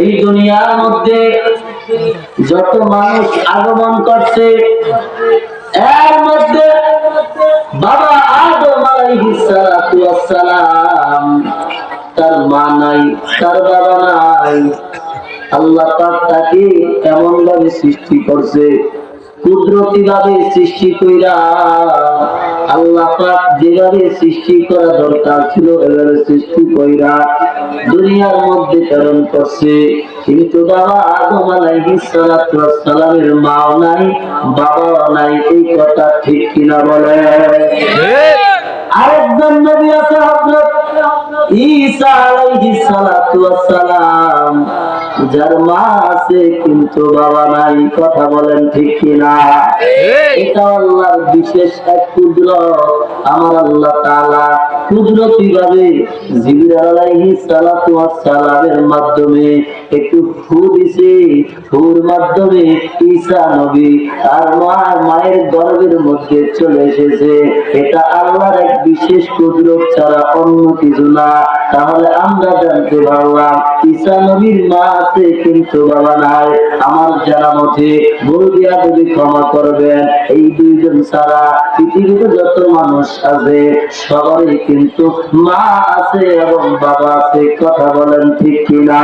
এই দুনিয়ার মধ্যে যত মানুষ আগমন করছে এর মধ্যে বাবা আদম আলাইহিস সালাতু ওয়াস সালাম, তার মা নাই, তার বাবা নাই। আল্লাহ পাক তাকে এমন ভাবে সৃষ্টি করছে, কুদরতি ভাবে সৃষ্টি কইরা আল্লাহ পাক যেভাবে সৃষ্টি করা দরকার ছিল এভাবে সৃষ্টি কইরা দুনিয়ার মধ্যে প্রেরণ করছে। কিন্তু বাবা আদম আলাইহিস সালাতু ওয়াস সালামের মাও নাই, বাবাও নাই। এই কথা ঠিক কিনা বলে? আরেকজন নবী আছে হযরত ঈসা আলাইহিস সালাতু ওয়াস সালাম, যার মা আছে কিন্তু বাবা নাই। কথা বলেন ঠিক কিনা? এটা আল্লাহর বিশেষ এক কুদরত। আমার আল্লাহ তাআলা কুদরতি ভাবে জিবরাইল আলাইহিস সালাতু ওয়াস সালামের মাধ্যমে একটু ফু দিছে, ফুর মাধ্যমে ঈসা নবী আর মায়ের গর্ভের মধ্যে চলে এসেছে। এটা আল্লাহর এক বিশেষ কুদরত ছাড়া অন্য কিছু না। তাহলে আমরা জানতে পারলাম ঈসা নবীর মা আছে কিন্তু বাবা নাই। আমার জানা মতে ভুল দিয়া যদি ক্ষমা করবেন, এই দুইজন ছাড়া পৃথিবীতে যত মানুষ আছে সবারই কিন্তু মা আছে এবং বাবা আছে। কথা বলেন ঠিক কিনা?